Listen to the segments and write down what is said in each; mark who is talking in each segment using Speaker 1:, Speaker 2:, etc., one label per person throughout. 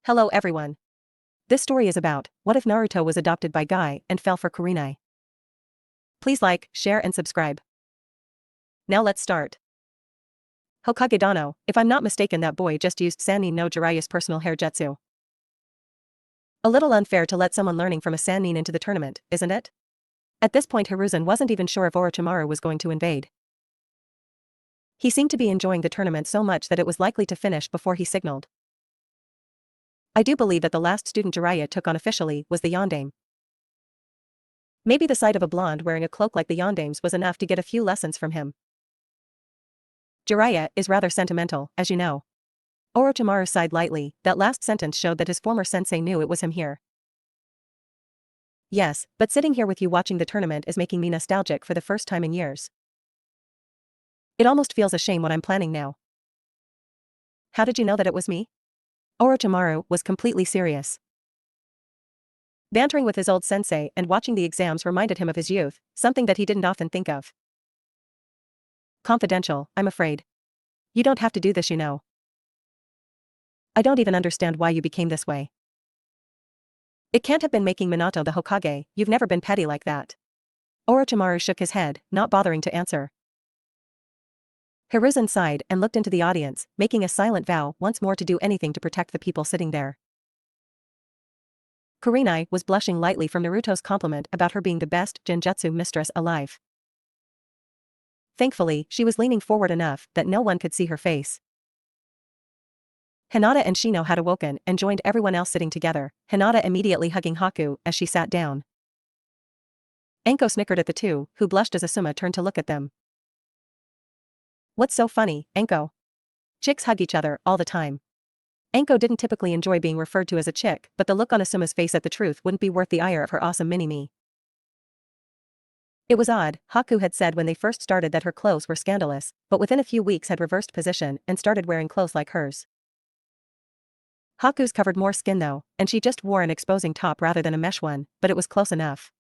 Speaker 1: Hello everyone. This story is about, what if Naruto was adopted by Guy and fell for Kurenai? Please like, share and subscribe. Now let's start. Hokage Dano, if I'm not mistaken that boy just used Sannin no Jiraiya's personal hair jutsu. A little unfair to let someone learning from a Sannin into the tournament, isn't it? At this point Hiruzen wasn't even sure if Orochimaru was going to invade. He seemed to be enjoying the tournament so much that it was likely to finish before he signaled. I do believe that the last student Jiraiya took on officially was the Yondaime. Maybe the sight of a blonde wearing a cloak like the Yondaime's was enough to get a few lessons from him. Jiraiya is rather sentimental, as you know. Orochimaru sighed lightly. That last sentence showed that his former sensei knew it was him here. Yes, but sitting here with you watching the tournament is making me nostalgic for the first time in years. It almost feels a shame what I'm planning now. How did you know that it was me? Orochimaru was completely serious. Bantering with his old sensei and watching the exams reminded him of his youth, something that he didn't often think of. Confidential, I'm afraid. You don't have to do this, you know. I don't even understand why you became this way. It can't have been making Minato the Hokage. You've never been petty like that. Orochimaru shook his head, not bothering to answer. Hiruzen sighed and looked into the audience, making a silent vow once more to do anything to protect the people sitting there. Kurenai was blushing lightly from Naruto's compliment about her being the best genjutsu mistress alive. Thankfully, she was leaning forward enough that no one could see her face. Hinata and Shino had awoken and joined everyone else sitting together, Hinata immediately hugging Haku as she sat down. Anko snickered at the two, who blushed as Asuma turned to look at them. What's so funny, Anko? Chicks hug each other all the time. Anko didn't typically enjoy being referred to as a chick, but the look on Asuma's face at the truth wouldn't be worth the ire of her awesome mini-me. It was odd, Haku had said when they first started that her clothes were scandalous, but within a few weeks had reversed position and started wearing clothes like hers. Haku's covered more skin though, and she just wore an exposing top rather than a mesh one, but it was close enough.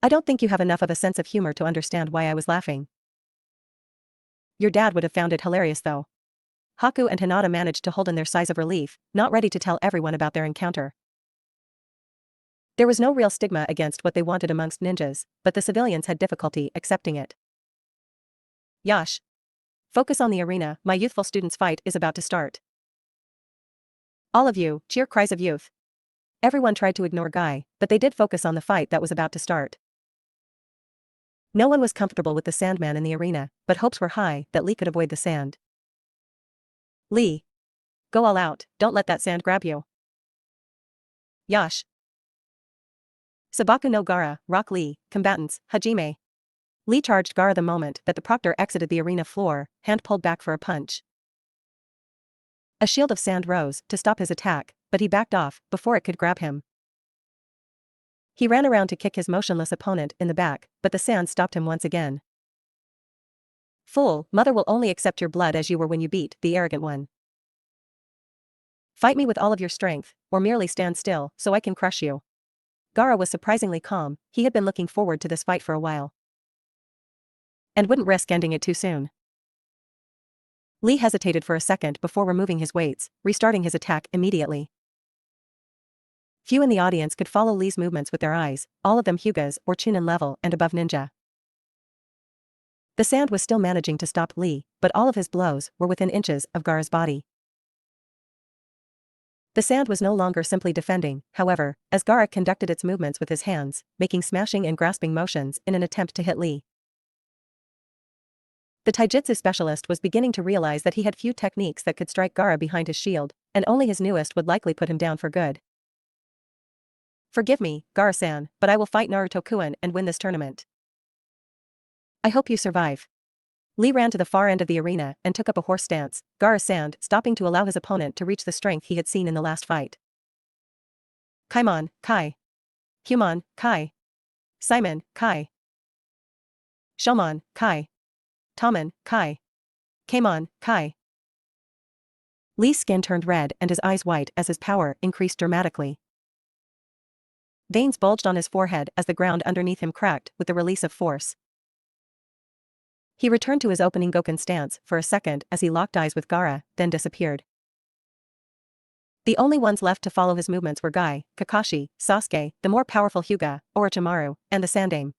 Speaker 1: I don't think you have enough of a sense of humor to understand why I was laughing. Your dad would have found it hilarious though. Haku and Hinata managed to hold in their sighs of relief, not ready to tell everyone about their encounter. There was no real stigma against what they wanted amongst ninjas, but the civilians had difficulty accepting it. Yash. Focus on the arena, my youthful student's fight is about to start. All of you, cheer cries of youth. Everyone tried to ignore Guy, but they did focus on the fight that was about to start. No one was comfortable with the Sandman in the arena, but hopes were high that Lee could avoid the sand. Lee. Go all out, don't let that sand grab you. Yash. Sabaku no Gaara, Rock Lee, combatants, Hajime. Lee charged Gaara the moment that the proctor exited the arena floor, hand pulled back for a punch. A shield of sand rose to stop his attack, but he backed off before it could grab him. He ran around to kick his motionless opponent in the back, but the sand stopped him once again. Fool, mother will only accept your blood as you were when you beat the arrogant one. Fight me with all of your strength, or merely stand still so I can crush you. Gaara was surprisingly calm. He had been looking forward to this fight for a while. And wouldn't risk ending it too soon. Lee hesitated for a second before removing his weights, restarting his attack immediately. Few in the audience could follow Lee's movements with their eyes, all of them Hyugas or Chunin level and above ninja. The sand was still managing to stop Lee, but all of his blows were within inches of Gaara's body. The sand was no longer simply defending, however, as Gaara conducted its movements with his hands, making smashing and grasping motions in an attempt to hit Lee. The taijutsu specialist was beginning to realize that he had few techniques that could strike Gaara behind his shield, and only his newest would likely put him down for good. Forgive me, Gaara-san, but I will fight Naruto-kun and win this tournament. I hope you survive. Lee ran to the far end of the arena and took up a horse stance, Gaara-san stopping to allow his opponent to reach the strength he had seen in the last fight. Kaimon, Kai. Humon, Kai. Simon, Kai. Shomon, Kai. Tomon, Kai. Kaimon, Kai. Lee's skin turned red and his eyes white as his power increased dramatically. Veins bulged on his forehead as the ground underneath him cracked with the release of force. He returned to his opening Goken stance for a second as he locked eyes with Gaara, then disappeared. The only ones left to follow his movements were Guy, Kakashi, Sasuke, the more powerful Hyuga, Orochimaru, and the Sandaime.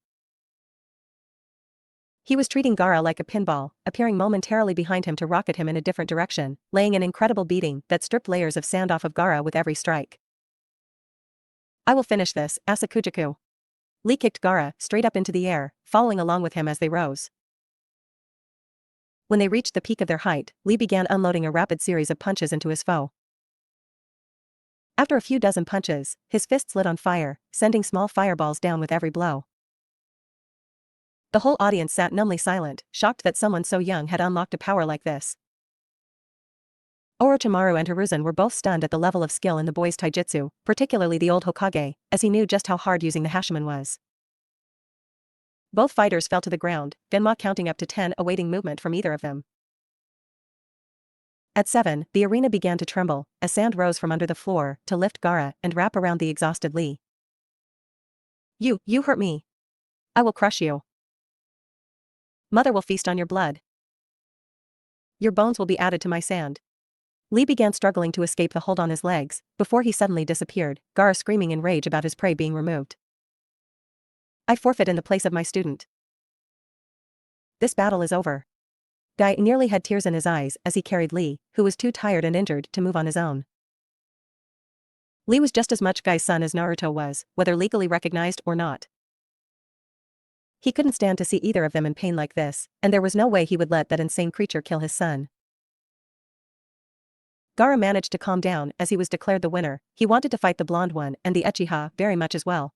Speaker 1: He was treating Gaara like a pinball, appearing momentarily behind him to rocket him in a different direction, laying an incredible beating that stripped layers of sand off of Gaara with every strike. I will finish this, Asakujaku. Lee kicked Gaara straight up into the air, following along with him as they rose. When they reached the peak of their height, Lee began unloading a rapid series of punches into his foe. After a few dozen punches, his fists lit on fire, sending small fireballs down with every blow. The whole audience sat numbly silent, shocked that someone so young had unlocked a power like this. Orochimaru and Hiruzen were both stunned at the level of skill in the boys' taijutsu, particularly the old Hokage, as he knew just how hard using the Hashiman was. Both fighters fell to the ground, Genma counting up to 10 awaiting movement from either of them. At 7, the arena began to tremble, as sand rose from under the floor to lift Gaara and wrap around the exhausted Lee. You hurt me. I will crush you. Mother will feast on your blood. Your bones will be added to my sand. Lee began struggling to escape the hold on his legs, before he suddenly disappeared, Gaara screaming in rage about his prey being removed. I forfeit in the place of my student. This battle is over. Guy nearly had tears in his eyes as he carried Lee, who was too tired and injured to move on his own. Lee was just as much Guy's son as Naruto was, whether legally recognized or not. He couldn't stand to see either of them in pain like this, and there was no way he would let that insane creature kill his son. Gaara managed to calm down as he was declared the winner. He wanted to fight the blonde one and the Uchiha very much as well.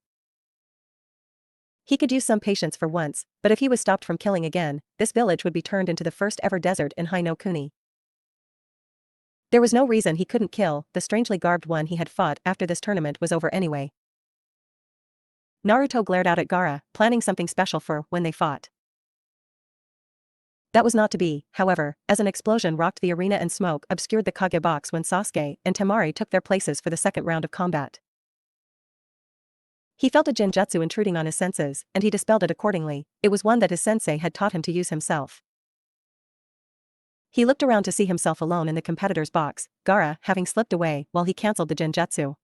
Speaker 1: He could use some patience for once, but if he was stopped from killing again, this village would be turned into the first ever desert in Hai no Kuni. There was no reason he couldn't kill the strangely garbed one he had fought after this tournament was over anyway. Naruto glared out at Gaara, planning something special for when they fought. That was not to be, however, as an explosion rocked the arena and smoke obscured the Kage box when Sasuke and Temari took their places for the second round of combat. He felt a genjutsu intruding on his senses, and he dispelled it accordingly. It was one that his sensei had taught him to use himself. He looked around to see himself alone in the competitor's box, Gaara having slipped away while he cancelled the genjutsu.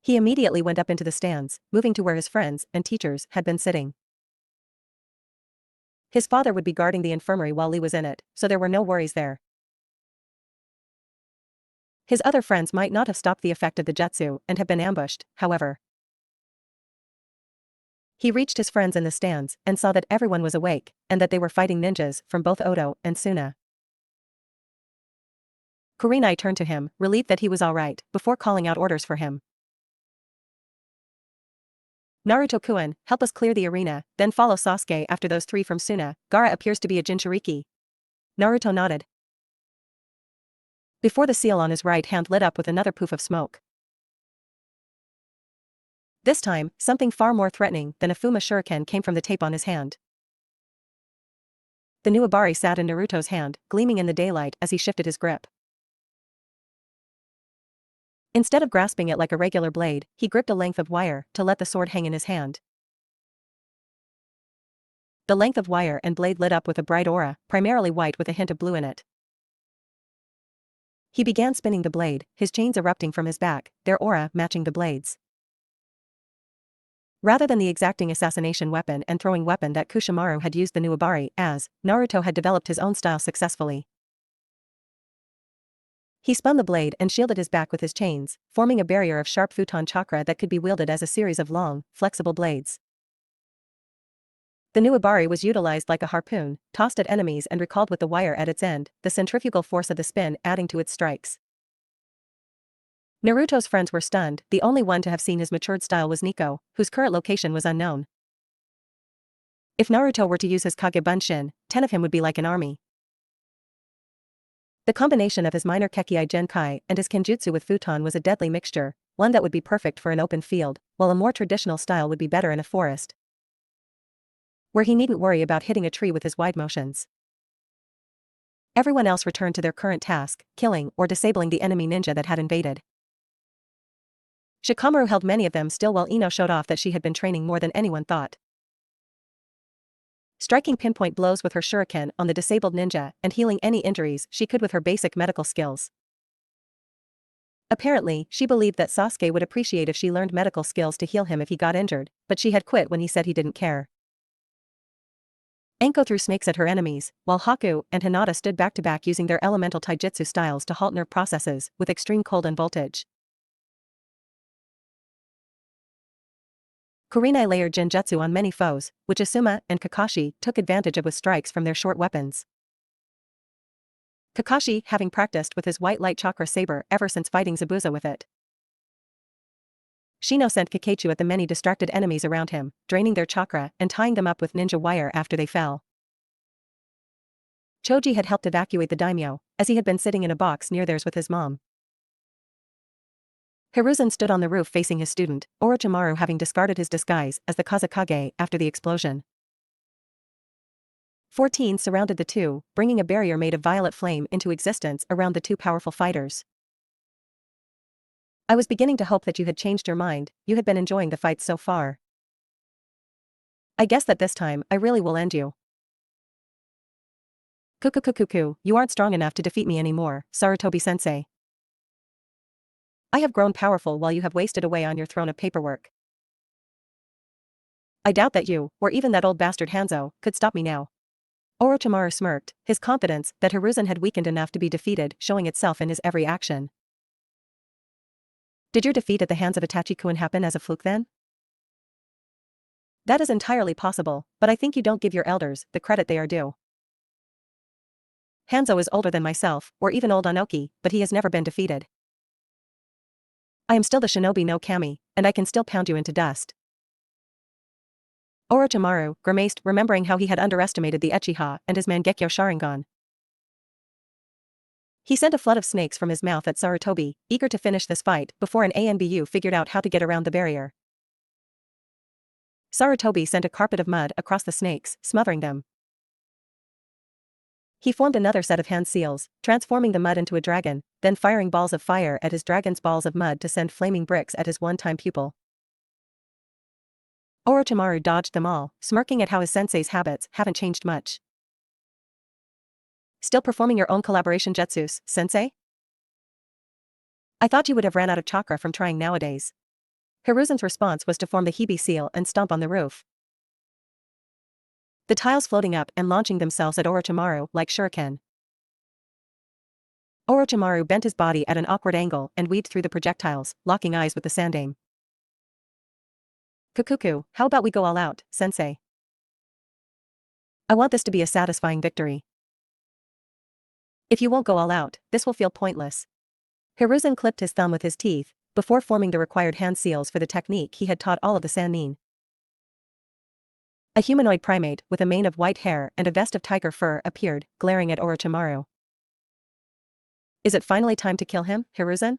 Speaker 1: He immediately went up into the stands, moving to where his friends and teachers had been sitting. His father would be guarding the infirmary while Lee was in it, so there were no worries there. His other friends might not have stopped the effect of the jutsu and have been ambushed, however. He reached his friends in the stands and saw that everyone was awake and that they were fighting ninjas from both Oto and Suna. Kurenai turned to him, relieved that he was alright, before calling out orders for him. Naruto-kun, help us clear the arena, then follow Sasuke after those three from Suna. Gaara appears to be a Jinchuriki. Naruto nodded. Before the seal on his right hand lit up with another poof of smoke. This time, something far more threatening than a Fuma shuriken came from the tape on his hand. The Nuabari sat in Naruto's hand, gleaming in the daylight as he shifted his grip. Instead of grasping it like a regular blade, he gripped a length of wire to let the sword hang in his hand. The length of wire and blade lit up with a bright aura, primarily white with a hint of blue in it. He began spinning the blade, his chains erupting from his back, their aura matching the blades. Rather than the exacting assassination weapon and throwing weapon that Kushimaru had used the Nuabari as, Naruto had developed his own style successfully. He spun the blade and shielded his back with his chains, forming a barrier of sharp futon chakra that could be wielded as a series of long, flexible blades. The Nuabari was utilized like a harpoon, tossed at enemies and recalled with the wire at its end, the centrifugal force of the spin adding to its strikes. Naruto's friends were stunned. The only one to have seen his matured style was Nico, whose current location was unknown. If Naruto were to use his Kage Bunshin, 10 of him would be like an army. The combination of his minor Kekkei Genkai and his Kenjutsu with Futon was a deadly mixture, one that would be perfect for an open field, while a more traditional style would be better in a forest, where he needn't worry about hitting a tree with his wide motions. Everyone else returned to their current task, killing or disabling the enemy ninja that had invaded. Shikamaru held many of them still while Ino showed off that she had been training more than anyone thought. Striking pinpoint blows with her shuriken on the disabled ninja and healing any injuries she could with her basic medical skills. Apparently, she believed that Sasuke would appreciate if she learned medical skills to heal him if he got injured, but she had quit when he said he didn't care. Anko threw snakes at her enemies, while Haku and Hinata stood back to back using their elemental taijutsu styles to halt nerve processes with extreme cold and voltage. Kurenai layered genjutsu on many foes, which Asuma and Kakashi took advantage of with strikes from their short weapons. Kakashi having practiced with his white light chakra saber ever since fighting Zabuza with it. Shino sent Kakechu at the many distracted enemies around him, draining their chakra and tying them up with ninja wire after they fell. Choji had helped evacuate the daimyo, as he had been sitting in a box near theirs with his mom. Hiruzen stood on the roof facing his student, Orochimaru having discarded his disguise as the Kazekage after the explosion. 14 surrounded the two, bringing a barrier made of violet flame into existence around the two powerful fighters. I was beginning to hope that you had changed your mind, you had been enjoying the fights so far. I guess that this time, I really will end you. Kukukukuku, you aren't strong enough to defeat me anymore, Sarutobi-sensei. I have grown powerful while you have wasted away on your throne of paperwork. I doubt that you, or even that old bastard Hanzo, could stop me now. Orochimaru smirked, his confidence that Hiruzen had weakened enough to be defeated showing itself in his every action. Did your defeat at the hands of Itachi-kun happen as a fluke then? That is entirely possible, but I think you don't give your elders the credit they are due. Hanzo is older than myself, or even old Anoki, but he has never been defeated. I am still the shinobi no kami, and I can still pound you into dust. Orochimaru grimaced, remembering how he had underestimated the Uchiha and his Mangekyo Sharingan. He sent a flood of snakes from his mouth at Sarutobi, eager to finish this fight before an ANBU figured out how to get around the barrier. Sarutobi sent a carpet of mud across the snakes, smothering them. He formed another set of hand seals, transforming the mud into a dragon, then firing balls of fire at his dragon's balls of mud to send flaming bricks at his one-time pupil. Orochimaru dodged them all, smirking at how his sensei's habits haven't changed much. Still performing your own collaboration jutsus, sensei? I thought you would have ran out of chakra from trying nowadays. Hiruzen's response was to form the Hibi seal and stomp on the roof. The tiles floating up and launching themselves at Orochimaru like shuriken. Orochimaru bent his body at an awkward angle and weaved through the projectiles, locking eyes with the Sandaime. Kukuku, how about we go all out, sensei? I want this to be a satisfying victory. If you won't go all out, this will feel pointless. Hiruzen clipped his thumb with his teeth, before forming the required hand seals for the technique he had taught all of the Sannin. A humanoid primate with a mane of white hair and a vest of tiger fur appeared, glaring at Orochimaru. Is it finally time to kill him, Hiruzen?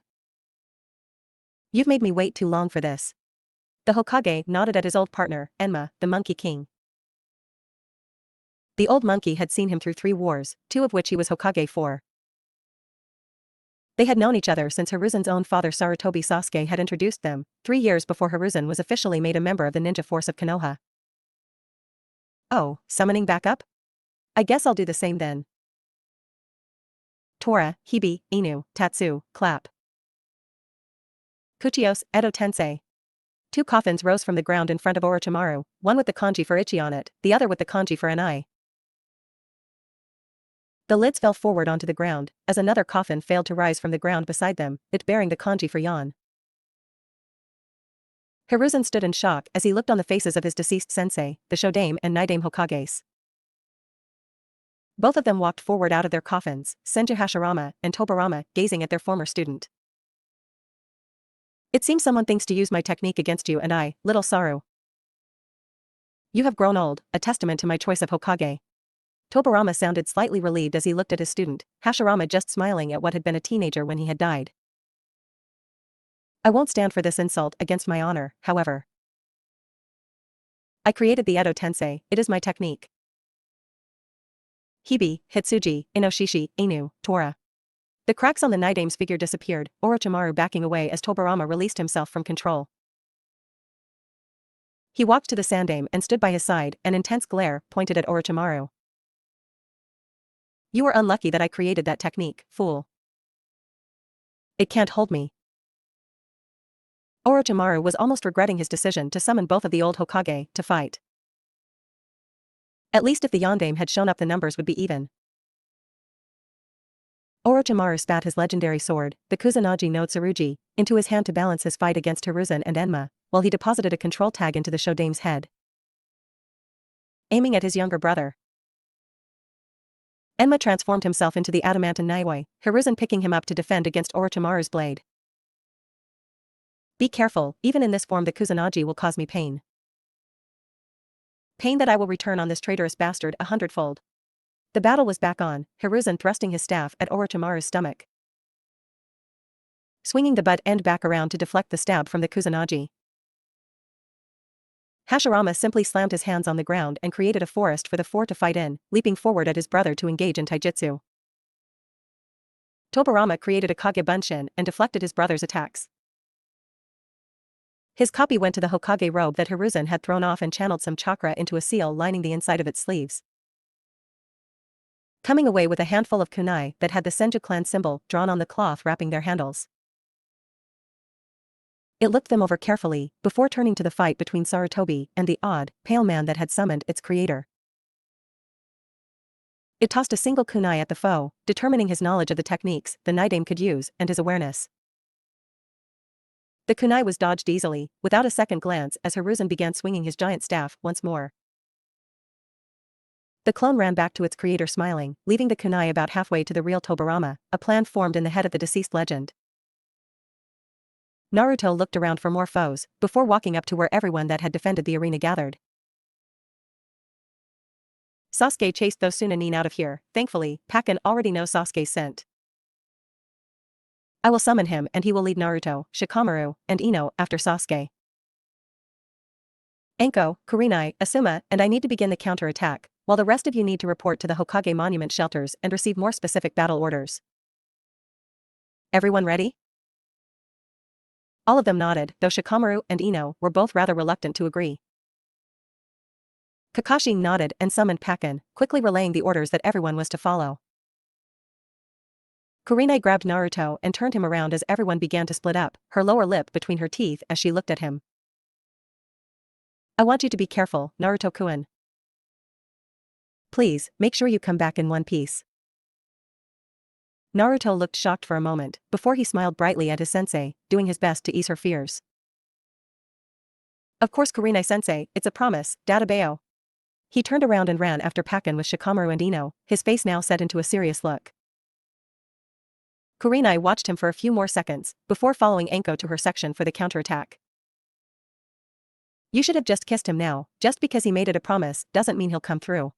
Speaker 1: You've made me wait too long for this. The Hokage nodded at his old partner, Enma, the Monkey King. The old monkey had seen him through 3 wars, 2 of which he was Hokage for. They had known each other since Hiruzen's own father Sarutobi Sasuke had introduced them, 3 years before Hiruzen was officially made a member of the ninja force of Konoha. Oh, summoning back up? I guess I'll do the same then. Tora, Hibi, Inu, Tatsu, clap. Kuchios, Edo Tensei. 2 coffins rose from the ground in front of Orochimaru, one with the kanji for Ichi on it, the other with the kanji for Anai. The lids fell forward onto the ground, as another coffin failed to rise from the ground beside them, it bearing the kanji for Yan. Hiruzen stood in shock as he looked on the faces of his deceased sensei, the Shodaime and Nidaime Hokages. Both of them walked forward out of their coffins, Senju Hashirama and Tobirama gazing at their former student. It seems someone thinks to use my technique against you and I, little Saru. You have grown old, a testament to my choice of Hokage. Tobirama sounded slightly relieved as he looked at his student, Hashirama just smiling at what had been a teenager when he had died. I won't stand for this insult against my honor, however. I created the Edo Tensei, it is my technique. Hibi, Hitsuji, Inoshishi, Inu, Tora. The cracks on the Nidaime's figure disappeared, Orochimaru backing away as Tobirama released himself from control. He walked to the Sandaime and stood by his side, an intense glare pointed at Orochimaru. You were unlucky that I created that technique, fool. It can't hold me. Orochimaru was almost regretting his decision to summon both of the old Hokage to fight. At least if the Yondaime had shown up, the numbers would be even. Orochimaru spat his legendary sword, the Kusanagi no Tsurugi, into his hand to balance his fight against Hiruzen and Enma, while he deposited a control tag into the Shodaime's head, aiming at his younger brother. Enma transformed himself into the adamantine Naioi, Hiruzen picking him up to defend against Orochimaru's blade. Be careful, even in this form the Kusanagi will cause me pain. Pain that I will return on this traitorous bastard 100-fold. The battle was back on, Hiruzen thrusting his staff at Orochimaru's stomach, swinging the butt end back around to deflect the stab from the Kusanagi. Hashirama simply slammed his hands on the ground and created a forest for the four to fight in, leaping forward at his brother to engage in taijutsu. Tobirama created a Kage Bunshin and deflected his brother's attacks. His copy went to the Hokage robe that Hiruzen had thrown off and channeled some chakra into a seal lining the inside of its sleeves, coming away with a handful of kunai that had the Senju clan symbol drawn on the cloth wrapping their handles. It looked them over carefully, before turning to the fight between Sarutobi and the odd, pale man that had summoned its creator. It tossed a single kunai at the foe, determining his knowledge of the techniques the Nidaime could use and his awareness. The kunai was dodged easily, without a second glance as Hiruzen began swinging his giant staff once more. The clone ran back to its creator smiling, leaving the kunai about halfway to the real Tobirama, a plan formed in the head of the deceased legend. Naruto looked around for more foes, before walking up to where everyone that had defended the arena gathered. Sasuke chased those Sunanin out of here. Thankfully, Pakken already knows Sasuke's scent. I will summon him and he will lead Naruto, Shikamaru, and Ino after Sasuke. Anko, Kurenai, Asuma, and I need to begin the counter-attack, while the rest of you need to report to the Hokage Monument shelters and receive more specific battle orders. Everyone ready? All of them nodded, though Shikamaru and Ino were both rather reluctant to agree. Kakashi nodded and summoned Pakken, quickly relaying the orders that everyone was to follow. Kurenai grabbed Naruto and turned him around as everyone began to split up, her lower lip between her teeth as she looked at him. I want you to be careful, Naruto-kun. Please, make sure you come back in one piece. Naruto looked shocked for a moment, before he smiled brightly at his sensei, doing his best to ease her fears. Of course Kurenai-sensei, it's a promise, Databeo. He turned around and ran after Pakken with Shikamaru and Ino, his face now set into a serious look. Kurenai watched him for a few more seconds, before following Anko to her section for the counterattack. You should have just kissed him now, just because he made it a promise doesn't mean he'll come through.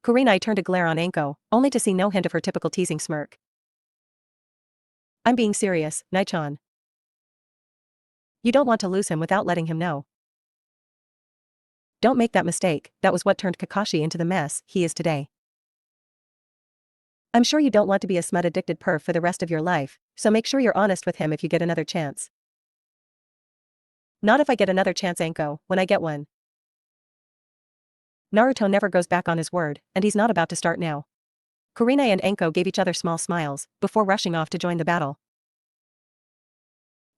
Speaker 1: Kurenai turned to glare on Anko, only to see no hint of her typical teasing smirk. I'm being serious, Naichan. You don't want to lose him without letting him know. Don't make that mistake, that was what turned Kakashi into the mess he is today. I'm sure you don't want to be a smut-addicted perv for the rest of your life, so make sure you're honest with him if you get another chance. Not if I get another chance, Anko, when I get one. Naruto never goes back on his word, and he's not about to start now. Kurenai and Anko gave each other small smiles, before rushing off to join the battle.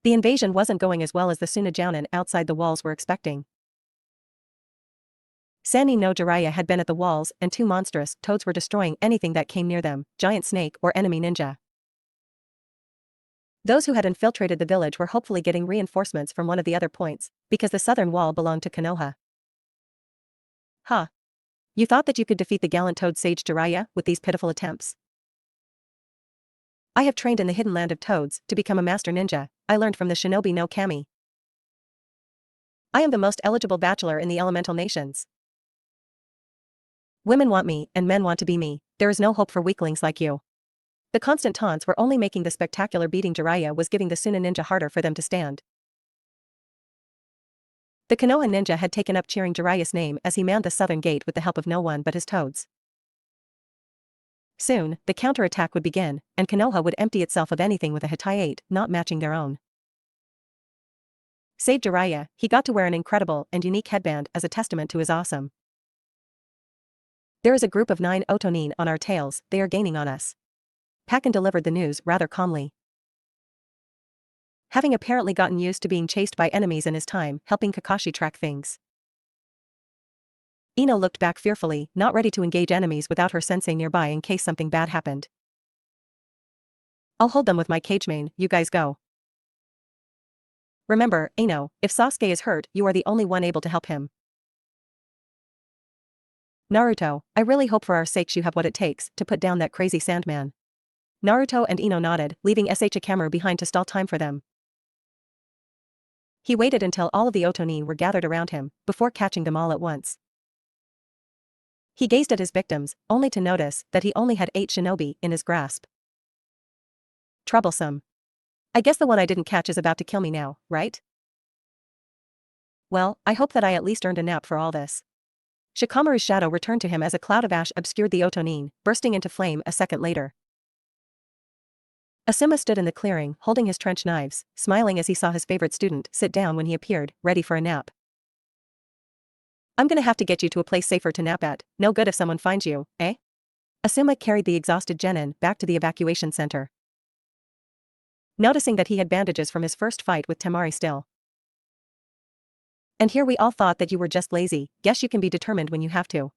Speaker 1: The invasion wasn't going as well as the Sunajounen outside the walls were expecting. Sannin no Jiraiya had been at the walls and two monstrous toads were destroying anything that came near them, giant snake or enemy ninja. Those who had infiltrated the village were hopefully getting reinforcements from one of the other points, because the southern wall belonged to Konoha. Huh. You thought that you could defeat the gallant toad sage Jiraiya with these pitiful attempts? I have trained in the hidden land of toads to become a master ninja. I learned from the shinobi no kami. I am the most eligible bachelor in the elemental nations. Women want me and men want to be me. There is no hope for weaklings like you. The constant taunts were only making the spectacular beating Jiraiya was giving the Suna ninja harder for them to stand. The Konoha ninja had taken up cheering Jiraiya's name as he manned the southern gate with the help of no one but his toads. Soon, the counterattack would begin, and Konoha would empty itself of anything with a Hitaiate not matching their own. Save Jiraiya, he got to wear an incredible and unique headband as a testament to his awesome. There is a group of 9 Otonin on our tails, they are gaining on us. Pakken delivered the news rather calmly. having apparently gotten used to being chased by enemies in his time helping Kakashi track things. Ino looked back fearfully, not ready to engage enemies without her sensei nearby in case something bad happened. I'll hold them with my cage main, you guys go. Remember, Ino, if Sasuke is hurt, you are the only one able to help him. Naruto, I really hope for our sakes you have what it takes to put down that crazy Sandman. Naruto and Ino nodded, leaving Shikamaru behind to stall time for them. He waited until all of the Otonin were gathered around him, before catching them all at once. He gazed at his victims, only to notice that he only had 8 shinobi in his grasp. Troublesome. I guess the one I didn't catch is about to kill me now, right? Well, I hope that I at least earned a nap for all this. Shikamaru's shadow returned to him as a cloud of ash obscured the Otonin, bursting into flame a second later. Asuma stood in the clearing, holding his trench knives, smiling as he saw his favorite student sit down when he appeared, ready for a nap. I'm gonna have to get you to a place safer to nap at, no good if someone finds you, eh? Asuma carried the exhausted genin back to the evacuation center. Noticing that he had bandages from his first fight with Temari still. And here we all thought that you were just lazy, guess you can be determined when you have to.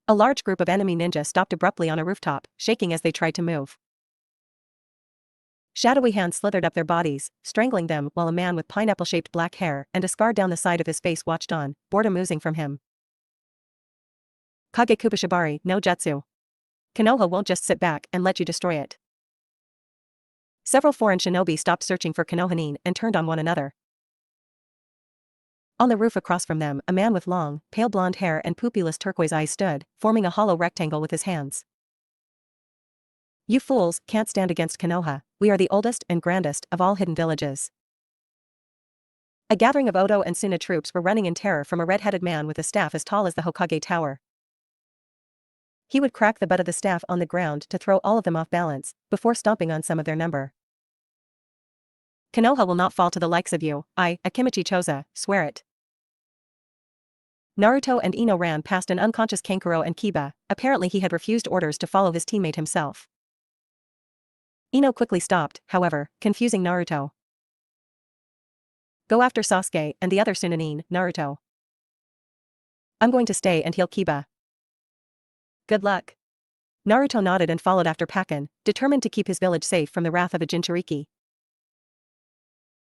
Speaker 1: A large group of enemy ninja stopped abruptly on a rooftop, shaking as they tried to move. Shadowy hands slithered up their bodies, strangling them while a man with pineapple-shaped black hair and a scar down the side of his face watched on, boredom oozing from him. Kage Kubashibari, no jutsu. Konoha won't just sit back and let you destroy it. Several foreign shinobi stopped searching for Konohanin and turned on one another. On the roof across from them, a man with long, pale blonde hair and pupilless turquoise eyes stood, forming a hollow rectangle with his hands. You fools can't stand against Konoha, we are the oldest and grandest of all hidden villages. A gathering of Oto and Suna troops were running in terror from a red-headed man with a staff as tall as the Hokage Tower. He would crack the butt of the staff on the ground to throw all of them off balance, before stomping on some of their number. Konoha will not fall to the likes of you, I, Akimichi Choza, swear it. Naruto and Ino ran past an unconscious Kankuro and Kiba, apparently he had refused orders to follow his teammate himself. Ino quickly stopped, however, confusing Naruto. Go after Sasuke and the other Sunanin, Naruto. I'm going to stay and heal Kiba. Good luck. Naruto nodded and followed after Pakken, determined to keep his village safe from the wrath of a Jinchuriki.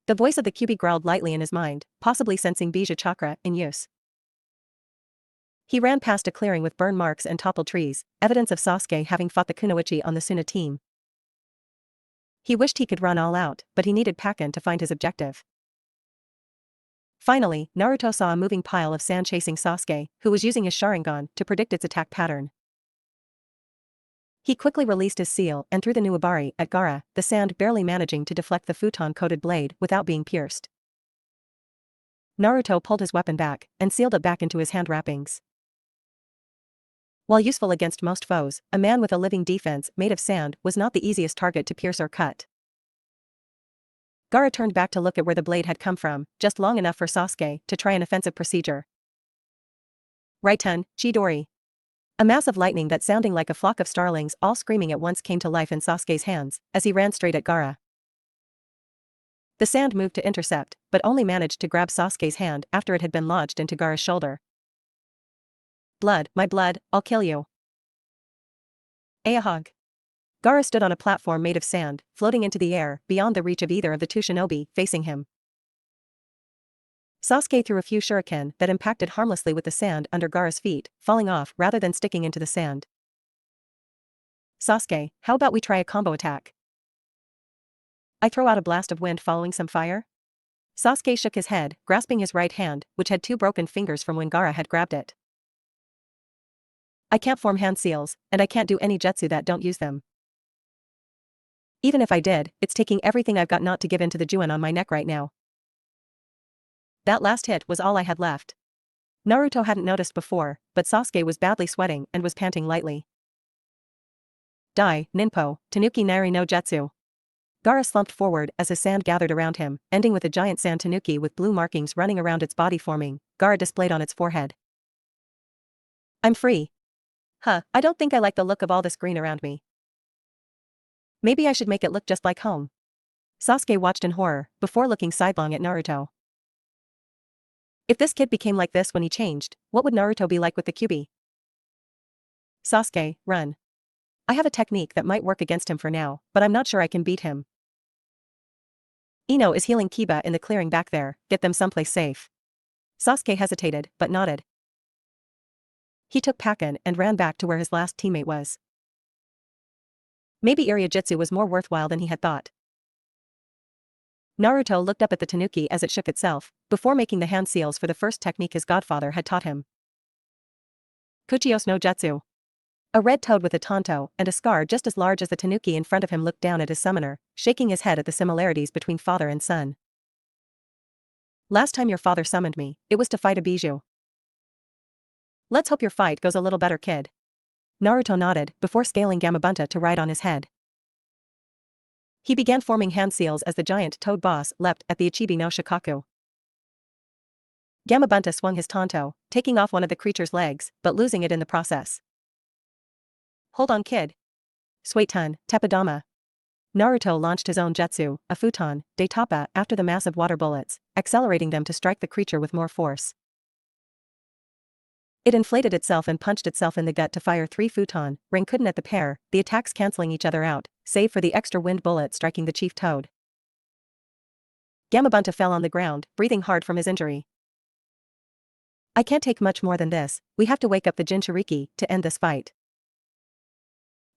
Speaker 1: The voice of the Kyuubi growled lightly in his mind, possibly sensing Bija chakra in use. He ran past a clearing with burn marks and toppled trees, evidence of Sasuke having fought the Kunoichi on the Suna team. He wished he could run all out, but he needed Pakken to find his objective. Finally, Naruto saw a moving pile of sand chasing Sasuke, who was using his Sharingan to predict its attack pattern. He quickly released his seal and threw the Nuwabari at Gaara, the sand barely managing to deflect the futon-coated blade without being pierced. Naruto pulled his weapon back and sealed it back into his hand wrappings. While useful against most foes, a man with a living defense made of sand was not the easiest target to pierce or cut. Gaara turned back to look at where the blade had come from, just long enough for Sasuke to try an offensive procedure. Raiten, Chidori. A mass of lightning that sounding like a flock of starlings all screaming at once came to life in Sasuke's hands, as he ran straight at Gaara. The sand moved to intercept, but only managed to grab Sasuke's hand after it had been lodged into Gaara's shoulder. Blood, my blood, I'll kill you. Ayahog. Gaara stood on a platform made of sand, floating into the air, beyond the reach of either of the two shinobi facing him. Sasuke threw a few shuriken that impacted harmlessly with the sand under Gaara's feet, falling off rather than sticking into the sand. Sasuke, how about we try a combo attack? I throw out a blast of wind following some fire? Sasuke shook his head, grasping his right hand, which had 2 broken fingers from when Gaara had grabbed it. I can't form hand seals, and I can't do any jutsu that don't use them. Even if I did, it's taking everything I've got not to give in to the Juin on my neck right now. That last hit was all I had left. Naruto hadn't noticed before, but Sasuke was badly sweating and was panting lightly. Dai, Ninpo, Tanuki Nari no Jutsu. Gaara slumped forward as his sand gathered around him, ending with a giant sand tanuki with blue markings running around its body forming, Gaara displayed on its forehead. I'm free. I don't think I like the look of all this green around me. Maybe I should make it look just like home. Sasuke watched in horror, before looking sidelong at Naruto. If this kid became like this when he changed, what would Naruto be like with the Kyuubi? Sasuke, run. I have a technique that might work against him for now, but I'm not sure I can beat him. Ino is healing Kiba in the clearing back there, get them someplace safe. Sasuke hesitated, but nodded. He took Pakken and ran back to where his last teammate was. Maybe Iriujitsu was more worthwhile than he had thought. Naruto looked up at the tanuki as it shook itself, before making the hand seals for the first technique his godfather had taught him. Kuchiyos no Jutsu. A red toad with a tanto and a scar just as large as the tanuki in front of him looked down at his summoner, shaking his head at the similarities between father and son. Last time your father summoned me, it was to fight a Bijou. Let's hope your fight goes a little better, kid. Naruto nodded, before scaling Gamabunta to ride on his head. He began forming hand seals as the giant toad boss leapt at the Ichibi no Shikaku. Gamabunta swung his tanto, taking off one of the creature's legs, but losing it in the process. Hold on, kid. Suiton, Teppadama. Naruto launched his own jutsu, a futon, de tappa, after the massive water bullets, accelerating them to strike the creature with more force. It inflated itself and punched itself in the gut to fire 3 futon, Rankuden at the pair, the attacks cancelling each other out, save for the extra wind bullet striking the chief toad. Gamabunta fell on the ground, breathing hard from his injury. I can't take much more than this, we have to wake up the Jinchuriki to end this fight.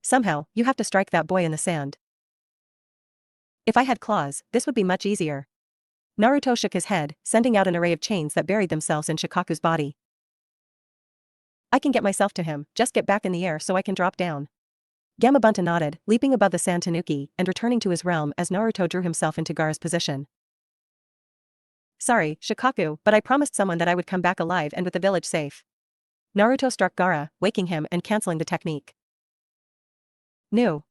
Speaker 1: Somehow, you have to strike that boy in the sand. If I had claws, this would be much easier. Naruto shook his head, sending out an array of chains that buried themselves in Shikaku's body. I can get myself to him, just get back in the air so I can drop down. Gamabunta nodded, leaping above the sand tanuki and returning to his realm as Naruto drew himself into Gaara's position. Sorry, Shikaku, but I promised someone that I would come back alive and with the village safe. Naruto struck Gaara, waking him and cancelling the technique. No.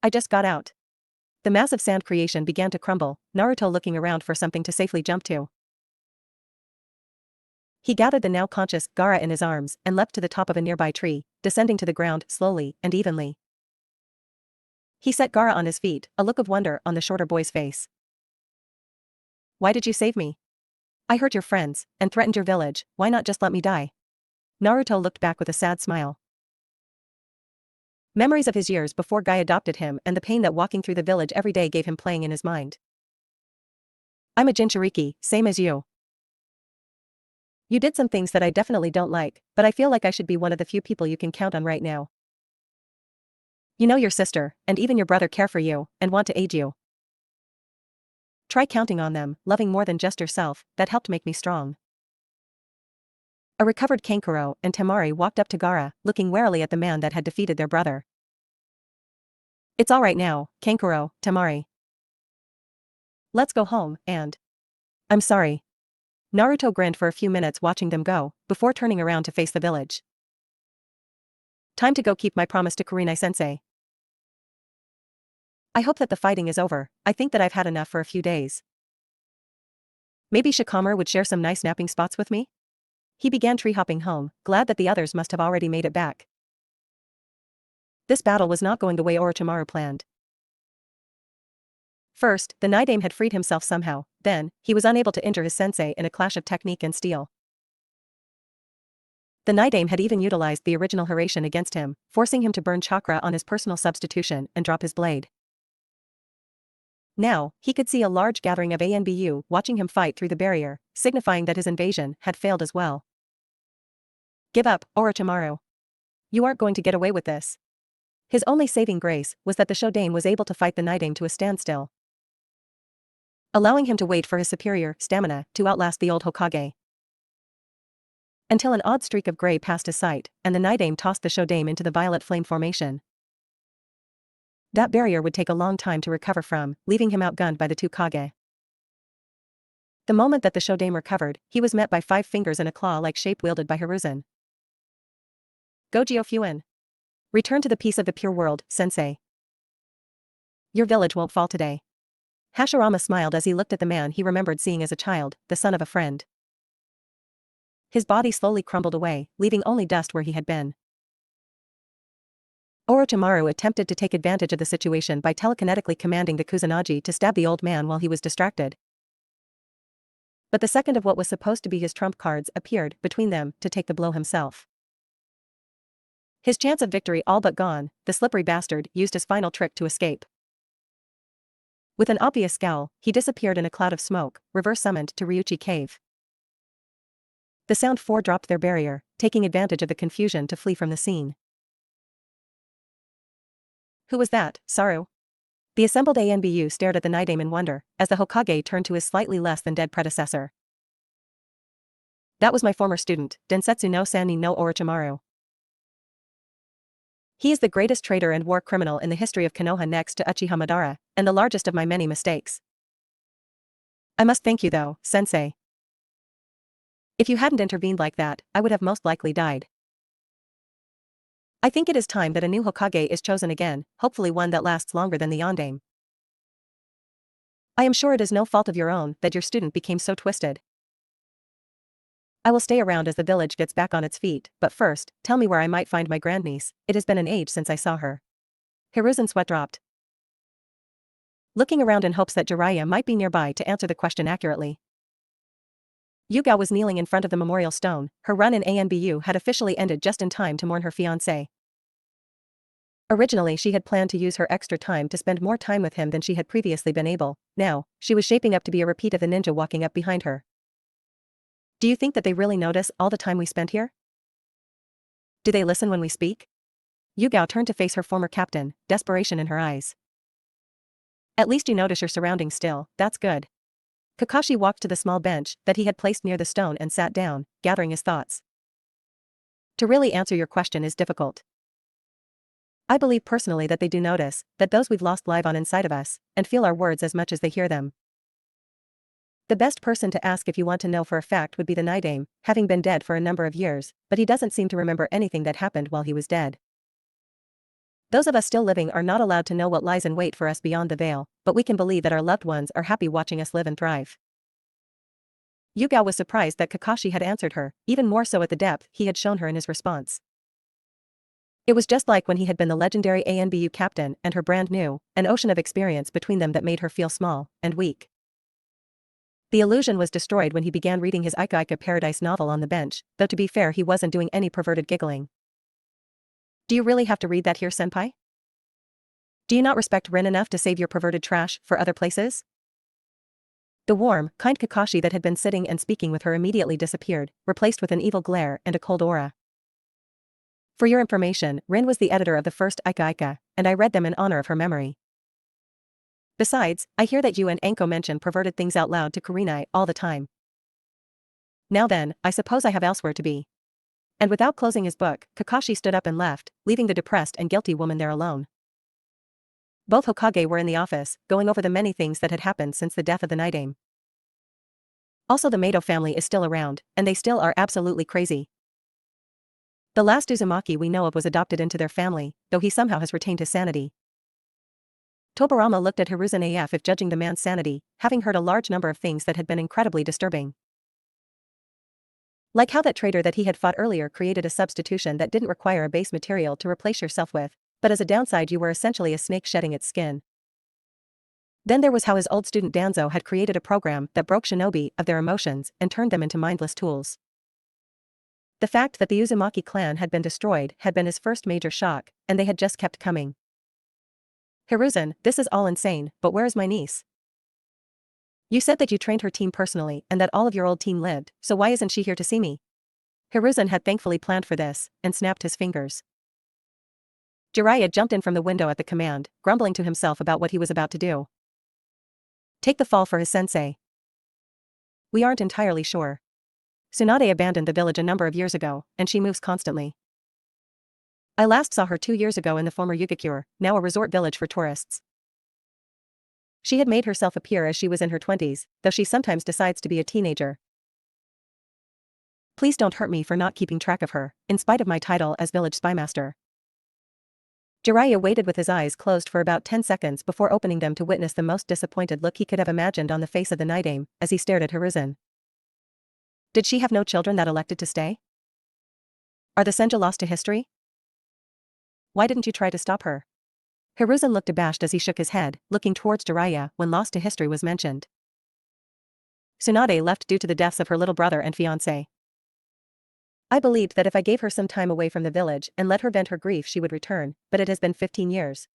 Speaker 1: I just got out. The massive sand creation began to crumble, Naruto looking around for something to safely jump to. He gathered the now conscious Gaara in his arms and leapt to the top of a nearby tree, descending to the ground slowly and evenly. He set Gaara on his feet, a look of wonder on the shorter boy's face. Why did you save me? I hurt your friends and threatened your village, why not just let me die? Naruto looked back with a sad smile. Memories of his years before Guy adopted him and the pain that walking through the village every day gave him playing in his mind. I'm a Jinchuriki, same as you. You did some things that I definitely don't like, but I feel like I should be one of the few people you can count on right now. You know your sister, and even your brother care for you, and want to aid you. Try counting on them, loving more than just yourself, that helped make me strong. A recovered Kankuro and Temari walked up to Gaara, looking warily at the man that had defeated their brother. It's all right now, Kankuro, Temari. Let's go home, and... I'm sorry. Naruto grinned for a few minutes watching them go, before turning around to face the village. Time to go keep my promise to Kurenai-sensei. I hope that the fighting is over, I think that I've had enough for a few days. Maybe Shikamaru would share some nice napping spots with me? He began tree-hopping home, glad that the others must have already made it back. This battle was not going the way Orochimaru planned. First, the Nidaime had freed himself somehow, then, he was unable to injure his sensei in a clash of technique and steel. The Nidaime had even utilized the original Hiraishin against him, forcing him to burn chakra on his personal substitution and drop his blade. Now, he could see a large gathering of ANBU watching him fight through the barrier, signifying that his invasion had failed as well. Give up, Orochimaru. You aren't going to get away with this. His only saving grace was that the Shodaime was able to fight the Nidaime to a standstill, allowing him to wait for his superior stamina to outlast the old Hokage. Until an odd streak of gray passed his sight, and the Nidaime tossed the Shodaime into the violet flame formation. That barrier would take a long time to recover from, leaving him outgunned by the two Kage. The moment that the Shodaime recovered, he was met by 5 fingers and a claw-like shape wielded by Hiruzen. Gojio Fuin. Return to the peace of the pure world, sensei. Your village won't fall today. Hashirama smiled as he looked at the man he remembered seeing as a child, the son of a friend. His body slowly crumbled away, leaving only dust where he had been. Orochimaru attempted to take advantage of the situation by telekinetically commanding the Kusanagi to stab the old man while he was distracted. But the second of what was supposed to be his trump cards appeared between them to take the blow himself. His chance of victory all but gone, the slippery bastard used his final trick to escape. With an obvious scowl, he disappeared in a cloud of smoke, reverse-summoned to Ryuchi Cave. The Sound Four dropped their barrier, taking advantage of the confusion to flee from the scene. Who was that, Saru? The assembled ANBU stared at the Nidaime in wonder, as the Hokage turned to his slightly less than dead predecessor. That was my former student, Densetsu no Sanni no Orochimaru. He is the greatest traitor and war criminal in the history of Konoha next to Uchiha Madara, and the largest of my many mistakes. I must thank you though, sensei. If you hadn't intervened like that, I would have most likely died. I think it is time that a new Hokage is chosen again, hopefully one that lasts longer than the Yondaime. I am sure it is no fault of your own that your student became so twisted. I will stay around as the village gets back on its feet, but first, tell me where I might find my grandniece. It has been an age since I saw her. Hiruzen sweat dropped, looking around in hopes that Jiraiya might be nearby to answer the question accurately. Yugao was kneeling in front of the memorial stone. Her run in ANBU had officially ended just in time to mourn her fiancé. Originally she had planned to use her extra time to spend more time with him than she had previously been able. Now, she was shaping up to be a repeat of the ninja walking up behind her. Do you think that they really notice all the time we spent here? Do they listen when we speak? Yugao turned to face her former captain, desperation in her eyes. At least you notice your surroundings still, that's good. Kakashi walked to the small bench that he had placed near the stone and sat down, gathering his thoughts. To really answer your question is difficult. I believe personally that they do notice, that those we've lost live on inside of us, and feel our words as much as they hear them. The best person to ask if you want to know for a fact would be the Nidaime, having been dead for a number of years, but he doesn't seem to remember anything that happened while he was dead. Those of us still living are not allowed to know what lies in wait for us beyond the veil, but we can believe that our loved ones are happy watching us live and thrive. Yugao was surprised that Kakashi had answered her, even more so at the depth he had shown her in his response. It was just like when he had been the legendary ANBU captain and her brand new, an ocean of experience between them that made her feel small and weak. The illusion was destroyed when he began reading his Ika Ika Paradise novel on the bench, though to be fair he wasn't doing any perverted giggling. Do you really have to read that here, senpai? Do you not respect Rin enough to save your perverted trash for other places? The warm, kind Kakashi that had been sitting and speaking with her immediately disappeared, replaced with an evil glare and a cold aura. For your information, Rin was the editor of the first Ika Ika, and I read them in honor of her memory. Besides, I hear that you and Anko mention perverted things out loud to Kurenai all the time. Now then, I suppose I have elsewhere to be. And without closing his book, Kakashi stood up and left, leaving the depressed and guilty woman there alone. Both Hokage were in the office, going over the many things that had happened since the death of the Nidaime. Also the Mato family is still around, and they still are absolutely crazy. The last Uzumaki we know of was adopted into their family, though he somehow has retained his sanity. Tobarama looked at Hiruzen AF if judging the man's sanity, having heard a large number of things that had been incredibly disturbing. Like how that traitor that he had fought earlier created a substitution that didn't require a base material to replace yourself with, but as a downside you were essentially a snake shedding its skin. Then there was how his old student Danzo had created a program that broke shinobi of their emotions and turned them into mindless tools. The fact that the Uzumaki clan had been destroyed had been his first major shock, and they had just kept coming. Hiruzen, this is all insane, but where is my niece? You said that you trained her team personally and that all of your old team lived, so why isn't she here to see me? Hiruzen had thankfully planned for this, and snapped his fingers. Jiraiya jumped in from the window at the command, grumbling to himself about what he was about to do. Take the fall for his sensei. We aren't entirely sure. Tsunade abandoned the village a number of years ago, and she moves constantly. I last saw her 2 years ago in the former Yugakure, now a resort village for tourists. She had made herself appear as she was in her 20s, though she sometimes decides to be a teenager. Please don't hurt me for not keeping track of her, in spite of my title as village spymaster. Jiraiya waited with his eyes closed for about 10 seconds before opening them to witness the most disappointed look he could have imagined on the face of the Nidaime, as he stared at Hiruzen. Did she have no children that elected to stay? Are the Senju lost to history? Why didn't you try to stop her? Hiruzen looked abashed as he shook his head, looking towards Jiraiya when lost to history was mentioned. Tsunade left due to the deaths of her little brother and fiancé. I believed that if I gave her some time away from the village and let her vent her grief she would return, but it has been 15 years.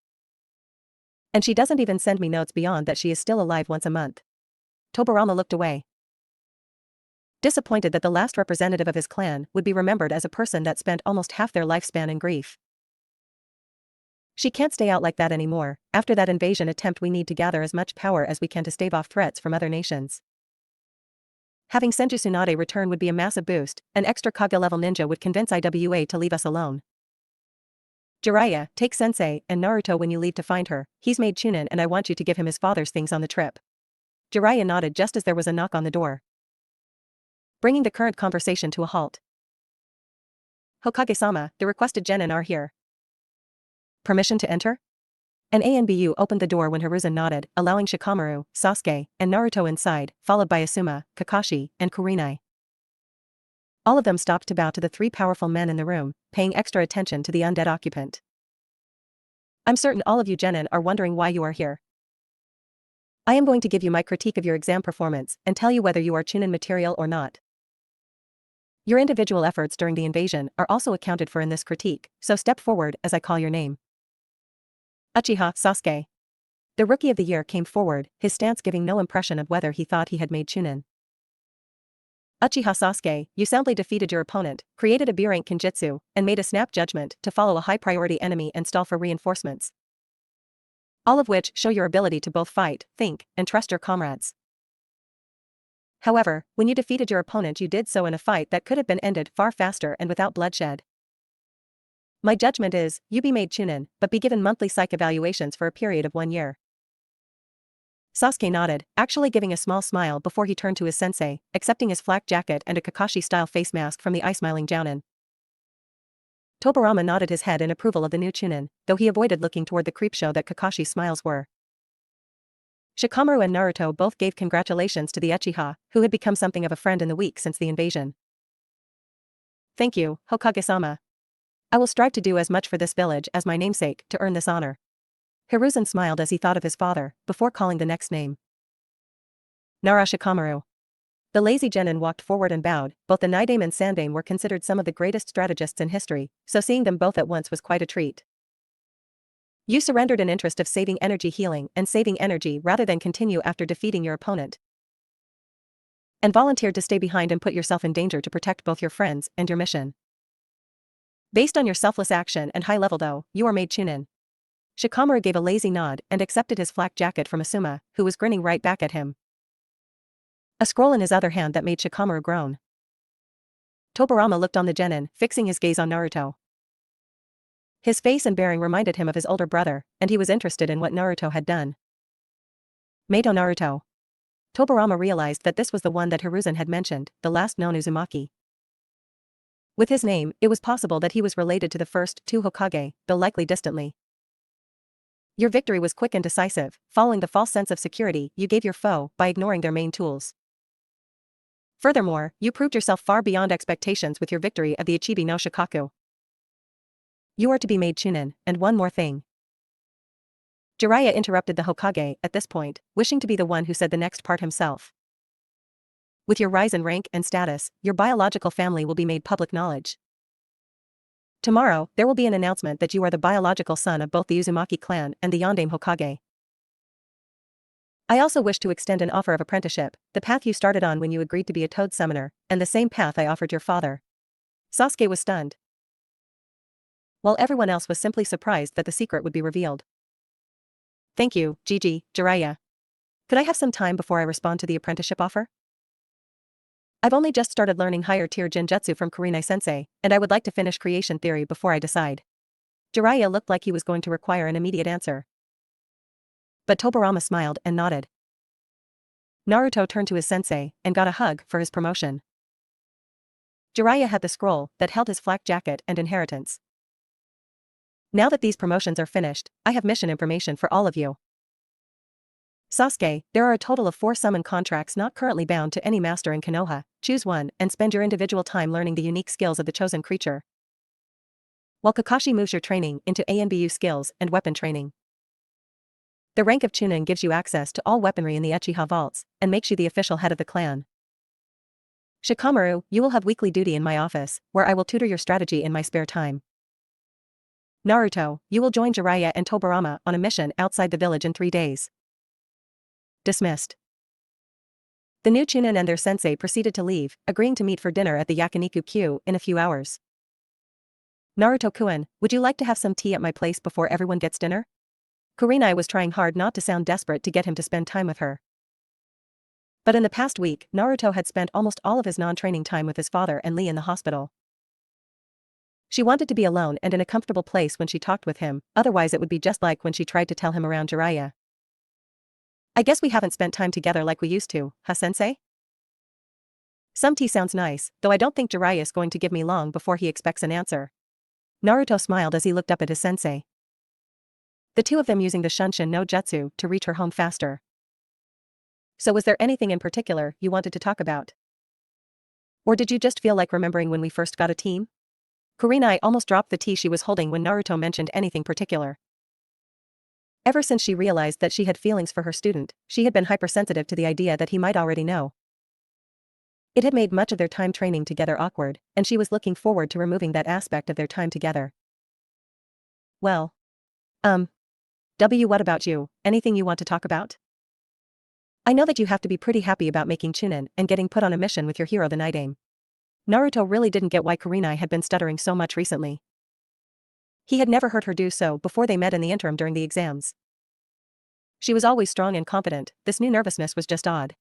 Speaker 1: And she doesn't even send me notes beyond that she is still alive once a month. Tobirama looked away, disappointed that the last representative of his clan would be remembered as a person that spent almost half their lifespan in grief. She can't stay out like that anymore. After that invasion attempt we need to gather as much power as we can to stave off threats from other nations. Having Senju Tsunade return would be a massive boost. An extra Kage-level ninja would convince IWA to leave us alone. Jiraiya, take Sensei and Naruto when you leave to find her. He's made Chunin and I want you to give him his father's things on the trip. Jiraiya nodded just as there was a knock on the door, bringing the current conversation to a halt. Hokage-sama, the requested genin are here. Permission to enter? An ANBU opened the door when Hiruzen nodded, allowing Shikamaru, Sasuke, and Naruto inside, followed by Asuma, Kakashi, and Kurenai. All of them stopped to bow to the three powerful men in the room, paying extra attention to the undead occupant. I'm certain all of you genin are wondering why you are here. I am going to give you my critique of your exam performance and tell you whether you are Chunin material or not. Your individual efforts during the invasion are also accounted for in this critique, so step forward as I call your name. Uchiha Sasuke. The Rookie of the Year came forward, his stance giving no impression of whether he thought he had made Chunin. Uchiha Sasuke, you soundly defeated your opponent, created a B-rank Kenjutsu, and made a snap judgment to follow a high-priority enemy and stall for reinforcements. All of which show your ability to both fight, think, and trust your comrades. However, when you defeated your opponent you did so in a fight that could have been ended far faster and without bloodshed. My judgment is, you be made Chunin, but be given monthly psych evaluations for a period of 1 year. Sasuke nodded, actually giving a small smile before he turned to his sensei, accepting his flak jacket and a Kakashi-style face mask from the eye-smiling Jounin. Tobirama nodded his head in approval of the new Chunin, though he avoided looking toward the creepshow that Kakashi's smiles were. Shikamaru and Naruto both gave congratulations to the Uchiha, who had become something of a friend in the week since the invasion. Thank you, Hokage-sama. I will strive to do as much for this village as my namesake to earn this honor. Hiruzen smiled as he thought of his father, before calling the next name. Nara Shikamaru. The lazy genin walked forward and bowed. Both the Naidame and Sandame were considered some of the greatest strategists in history, so seeing them both at once was quite a treat. You surrendered in interest of saving energy healing and saving energy rather than continue after defeating your opponent. And volunteered to stay behind and put yourself in danger to protect both your friends and your mission. Based on your selfless action and high level though, you are made Chunin. Shikamaru gave a lazy nod and accepted his flak jacket from Asuma, who was grinning right back at him. A scroll in his other hand that made Shikamaru groan. Tobirama looked on the genin, fixing his gaze on Naruto. His face and bearing reminded him of his older brother, and he was interested in what Naruto had done. Maito Naruto. Tobirama realized that this was the one that Hiruzen had mentioned, the last known Uzumaki. With his name, it was possible that he was related to the first two Hokage, though likely distantly. Your victory was quick and decisive, following the false sense of security you gave your foe by ignoring their main tools. Furthermore, you proved yourself far beyond expectations with your victory of the Ichibi no Shikaku. You are to be made Chunin, and one more thing. Jiraiya interrupted the Hokage at this point, wishing to be the one who said the next part himself. With your rise in rank and status, your biological family will be made public knowledge. Tomorrow, there will be an announcement that you are the biological son of both the Uzumaki clan and the Yondaime Hokage. I also wish to extend an offer of apprenticeship, the path you started on when you agreed to be a toad summoner, and the same path I offered your father. Sasuke was stunned, while everyone else was simply surprised that the secret would be revealed. Thank you, Gigi, Jiraiya. Could I have some time before I respond to the apprenticeship offer? I've only just started learning higher tier genjutsu from Kurenai sensei, and I would like to finish creation theory before I decide. Jiraiya looked like he was going to require an immediate answer. But Tobirama smiled and nodded. Naruto turned to his sensei and got a hug for his promotion. Jiraiya had the scroll that held his flak jacket and inheritance. Now that these promotions are finished, I have mission information for all of you. Sasuke, there are a total of 4 summon contracts not currently bound to any master in Konoha. Choose one and spend your individual time learning the unique skills of the chosen creature. while Kakashi moves your training into ANBU skills and weapon training. The rank of Chunin gives you access to all weaponry in the Uchiha vaults, and makes you the official head of the clan. Shikamaru, you will have weekly duty in my office, where I will tutor your strategy in my spare time. Naruto, you will join Jiraiya and Tobirama on a mission outside the village in 3 days. Dismissed. The new Chunin and their sensei proceeded to leave, agreeing to meet for dinner at the Yakiniku-Q in a few hours. Naruto-kun, would you like to have some tea at my place before everyone gets dinner? Kurenai was trying hard not to sound desperate to get him to spend time with her. But in the past week, Naruto had spent almost all of his non-training time with his father and Lee in the hospital. She wanted to be alone and in a comfortable place when she talked with him, otherwise it would be just like when she tried to tell him around Jiraiya. I guess we haven't spent time together like we used to, huh sensei? Some tea sounds nice, though I don't think Jiraiya is going to give me long before he expects an answer. Naruto smiled as he looked up at his sensei. The two of them using the Shunshin no Jutsu to reach her home faster. So was there anything in particular you wanted to talk about? Or did you just feel like remembering when we first got a team? Kurenai almost dropped the tea she was holding when Naruto mentioned anything particular. Ever since she realized that she had feelings for her student, she had been hypersensitive to the idea that he might already know. It had made much of their time training together awkward, and she was looking forward to removing that aspect of their time together. Well. What about you, anything you want to talk about? I know that you have to be pretty happy about making Chunin and getting put on a mission with your hero the Night Aim. Naruto really didn't get why Kurenai had been stuttering so much recently. He had never heard her do so before they met in the interim during the exams. She was always strong and confident, this new nervousness was just odd.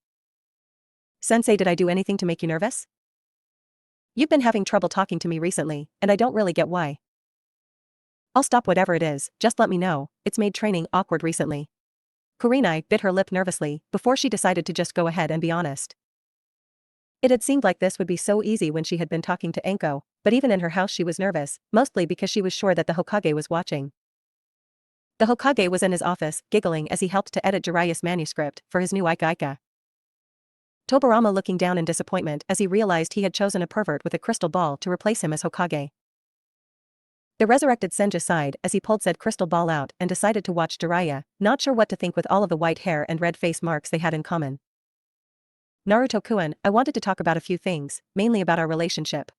Speaker 1: Sensei, did I do anything to make you nervous? You've been having trouble talking to me recently, and I don't really get why. I'll stop whatever it is, just let me know, it's made training awkward recently. Kurenai bit her lip nervously before she decided to just go ahead and be honest. It had seemed like this would be so easy when she had been talking to Enko, but even in her house she was nervous, mostly because she was sure that the Hokage was watching. The Hokage was in his office, giggling as he helped to edit Jiraiya's manuscript for his new Ika. Tobirama looking down in disappointment as he realized he had chosen a pervert with a crystal ball to replace him as Hokage. The resurrected Senju sighed as he pulled said crystal ball out and decided to watch Jiraiya, not sure what to think with all of the white hair and red face marks they had in common. Naruto-kun, I wanted to talk about a few things, mainly about our relationship.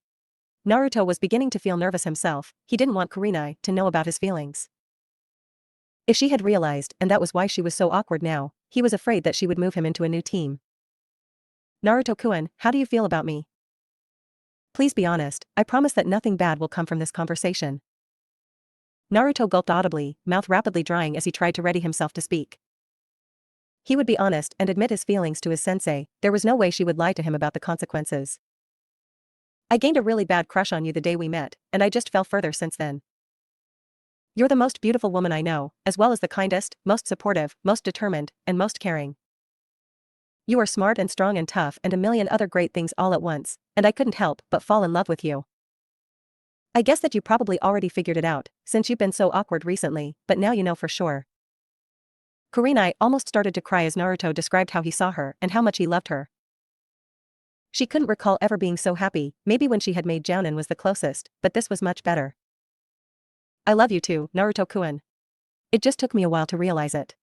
Speaker 1: Naruto was beginning to feel nervous himself, he didn't want Kurenai to know about his feelings. If she had realized, and that was why she was so awkward now, he was afraid that she would move him into a new team. Naruto-kun, how do you feel about me? Please be honest, I promise that nothing bad will come from this conversation. Naruto gulped audibly, mouth rapidly drying as he tried to ready himself to speak. He would be honest and admit his feelings to his sensei, there was no way she would lie to him about the consequences. I gained a really bad crush on you the day we met, and I just fell further since then. You're the most beautiful woman I know, as well as the kindest, most supportive, most determined, and most caring. You are smart and strong and tough and a million other great things all at once, and I couldn't help but fall in love with you. I guess that you probably already figured it out, since you've been so awkward recently, but now you know for sure. Kurenai almost started to cry as Naruto described how he saw her and how much he loved her. She couldn't recall ever being so happy, maybe when she had made Jounin was the closest, but this was much better. I love you too, Naruto-kun. It just took me a while to realize it.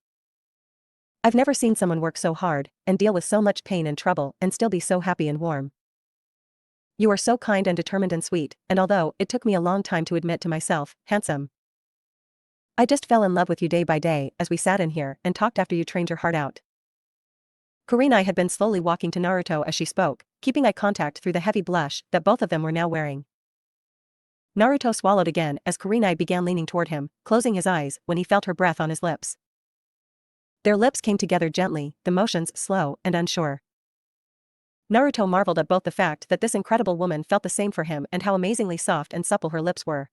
Speaker 1: I've never seen someone work so hard, and deal with so much pain and trouble, and still be so happy and warm. You are so kind and determined and sweet, and although it took me a long time to admit to myself, handsome. I just fell in love with you day by day as we sat in here and talked after you trained your heart out. Kurenai had been slowly walking to Naruto as she spoke, keeping eye contact through the heavy blush that both of them were now wearing. Naruto swallowed again as Kurenai began leaning toward him, closing his eyes when he felt her breath on his lips. Their lips came together gently, the motions slow and unsure. Naruto marveled at both the fact that this incredible woman felt the same for him and how amazingly soft and supple her lips were.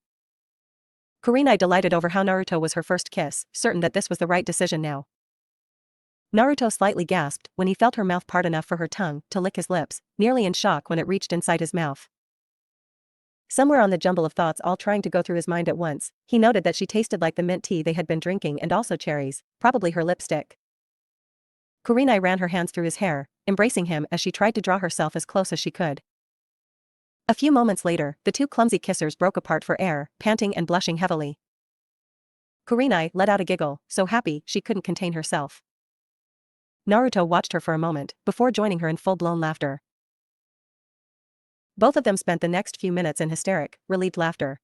Speaker 1: Kurenai delighted over how Naruto was her first kiss, certain that this was the right decision now. Naruto slightly gasped when he felt her mouth part enough for her tongue to lick his lips, nearly in shock when it reached inside his mouth. Somewhere on the jumble of thoughts all trying to go through his mind at once, he noted that she tasted like the mint tea they had been drinking and also cherries, probably her lipstick. Kurenai ran her hands through his hair, embracing him as she tried to draw herself as close as she could. A few moments later, the two clumsy kissers broke apart for air, panting and blushing heavily. Kurenai let out a giggle, so happy she couldn't contain herself. Naruto watched her for a moment, before joining her in full-blown laughter. Both of them spent the next few minutes in hysteric, relieved laughter.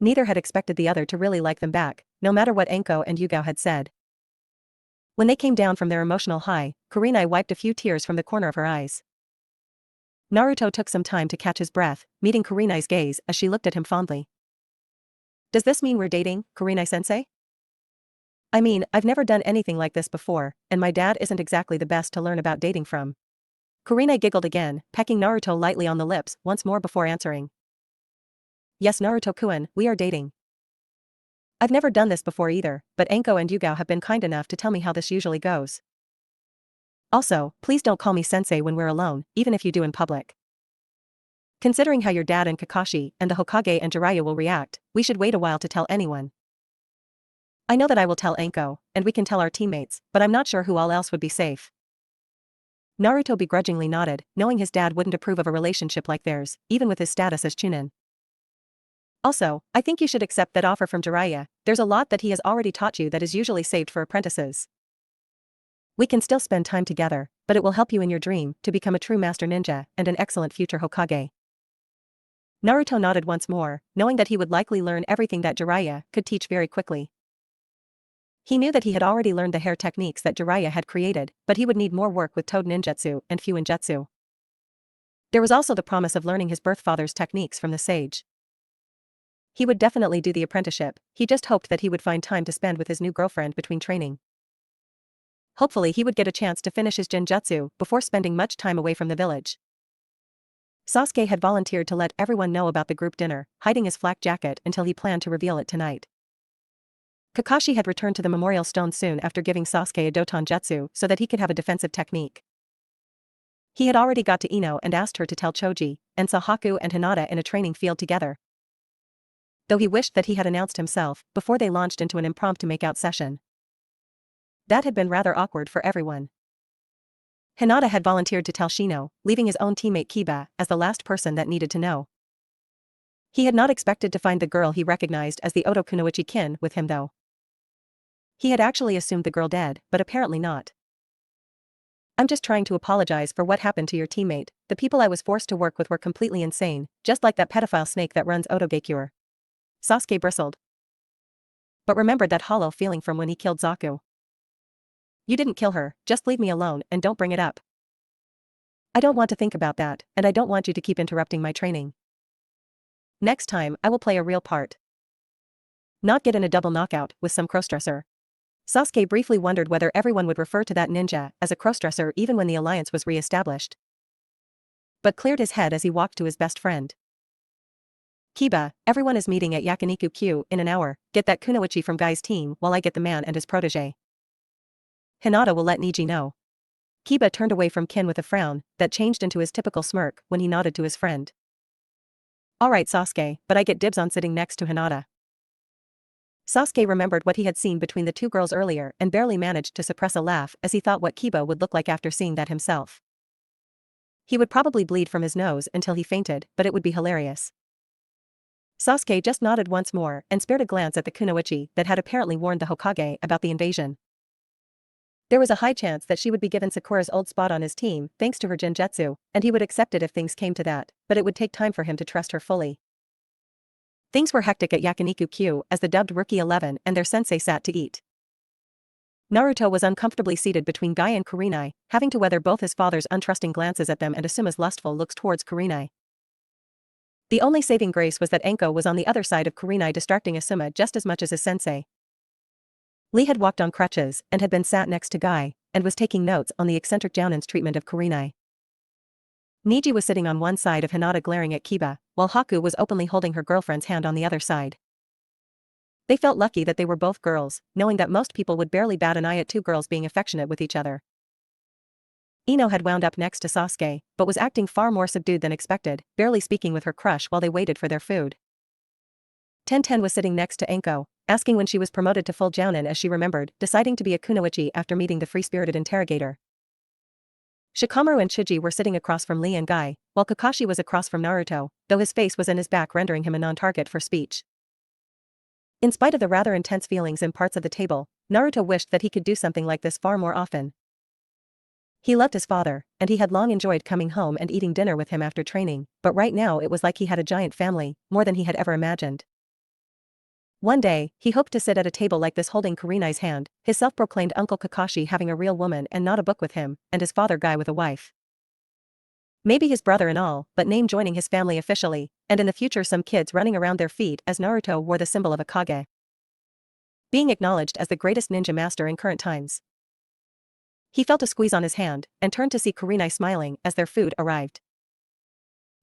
Speaker 1: Neither had expected the other to really like them back, no matter what Anko and Yugao had said. When they came down from their emotional high, Kurenai wiped a few tears from the corner of her eyes. Naruto took some time to catch his breath, meeting Kurenai's gaze as she looked at him fondly. Does this mean we're dating, Kurenai-sensei? I mean, I've never done anything like this before, and my dad isn't exactly the best to learn about dating from. Kurenai giggled again, pecking Naruto lightly on the lips once more before answering. Yes, Naruto-kun, we are dating. I've never done this before either, but Anko and Yugao have been kind enough to tell me how this usually goes. Also, please don't call me sensei when we're alone, even if you do in public. Considering how your dad and Kakashi and the Hokage and Jiraiya will react, we should wait a while to tell anyone. I know that I will tell Anko, and we can tell our teammates, but I'm not sure who all else would be safe. Naruto begrudgingly nodded, knowing his dad wouldn't approve of a relationship like theirs, even with his status as Chunin. Also, I think you should accept that offer from Jiraiya. There's a lot that he has already taught you that is usually saved for apprentices. We can still spend time together, but it will help you in your dream to become a true master ninja and an excellent future Hokage. Naruto nodded once more, knowing that he would likely learn everything that Jiraiya could teach very quickly. He knew that he had already learned the hair techniques that Jiraiya had created, but he would need more work with Toad ninjutsu and Fuinjutsu. There was also the promise of learning his birth father's techniques from the sage. He would definitely do the apprenticeship, he just hoped that he would find time to spend with his new girlfriend between training. Hopefully he would get a chance to finish his genjutsu before spending much time away from the village. Sasuke had volunteered to let everyone know about the group dinner, hiding his flak jacket until he planned to reveal it tonight. Kakashi had returned to the memorial stone soon after giving Sasuke a Doton Jutsu so that he could have a defensive technique. He had already got to Ino and asked her to tell Choji, and saw Haku and Hinata in a training field together. Though he wished that he had announced himself before they launched into an impromptu make-out session. That had been rather awkward for everyone. Hinata had volunteered to tell Shino, leaving his own teammate Kiba as the last person that needed to know. He had not expected to find the girl he recognized as the Oto Kunoichi kin with him though. He had actually assumed the girl dead, but apparently not. I'm just trying to apologize for what happened to your teammate. The people I was forced to work with were completely insane, just like that pedophile snake that runs Otogekure. Sasuke bristled. But remembered that hollow feeling from when he killed Zaku. You didn't kill her, just leave me alone and don't bring it up. I don't want to think about that, and I don't want you to keep interrupting my training. Next time, I will play a real part. Not get in a double knockout with some crossdresser. Sasuke briefly wondered whether everyone would refer to that ninja as a crossdresser even when the alliance was re-established. But cleared his head as he walked to his best friend. Kiba, everyone is meeting at Yakiniku Q in an hour, get that Kunoichi from Guy's team while I get the man and his protege. Hinata will let Niji know. Kiba turned away from Kin with a frown that changed into his typical smirk when he nodded to his friend. Alright Sasuke, but I get dibs on sitting next to Hinata. Sasuke remembered what he had seen between the two girls earlier and barely managed to suppress a laugh as he thought what Kiba would look like after seeing that himself. He would probably bleed from his nose until he fainted, but it would be hilarious. Sasuke just nodded once more and spared a glance at the Kunoichi that had apparently warned the Hokage about the invasion. There was a high chance that she would be given Sakura's old spot on his team thanks to her genjutsu, and he would accept it if things came to that, but it would take time for him to trust her fully. Things were hectic at Yakiniku Q as the dubbed Rookie 11 and their sensei sat to eat. Naruto was uncomfortably seated between Guy and Kurenai, having to weather both his father's untrusting glances at them and Asuma's lustful looks towards Kurenai. The only saving grace was that Anko was on the other side of Kurenai distracting Asuma just as much as his sensei. Lee had walked on crutches and had been sat next to Guy, and was taking notes on the eccentric Jounin's treatment of Kurenai. Niji was sitting on one side of Hinata glaring at Kiba, while Haku was openly holding her girlfriend's hand on the other side. They felt lucky that they were both girls, knowing that most people would barely bat an eye at two girls being affectionate with each other. Ino had wound up next to Sasuke, but was acting far more subdued than expected, barely speaking with her crush while they waited for their food. Tenten was sitting next to Anko, asking when she was promoted to full Jounin as she remembered, deciding to be a Kunoichi after meeting the free-spirited interrogator. Shikamaru and Chiji were sitting across from Lee and Guy, while Kakashi was across from Naruto, though his face was in his back rendering him a non-target for speech. In spite of the rather intense feelings in parts of the table, Naruto wished that he could do something like this far more often. He loved his father, and he had long enjoyed coming home and eating dinner with him after training, but right now it was like he had a giant family, more than he had ever imagined. One day, he hoped to sit at a table like this holding Kurenai's hand, his self-proclaimed Uncle Kakashi having a real woman and not a book with him, and his father Guy with a wife. Maybe his brother and all, but name joining his family officially, and in the future some kids running around their feet as Naruto wore the symbol of a Kage. Being acknowledged as the greatest ninja master in current times. He felt a squeeze on his hand, and turned to see Kurenai smiling as their food arrived.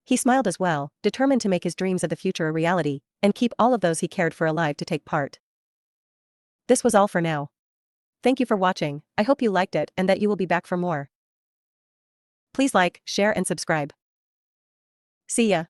Speaker 1: He smiled as well, determined to make his dreams of the future a reality, and keep all of those he cared for alive to take part. This was all for now. Thank you for watching, I hope you liked it and that you will be back for more. Please like, share and subscribe. See ya.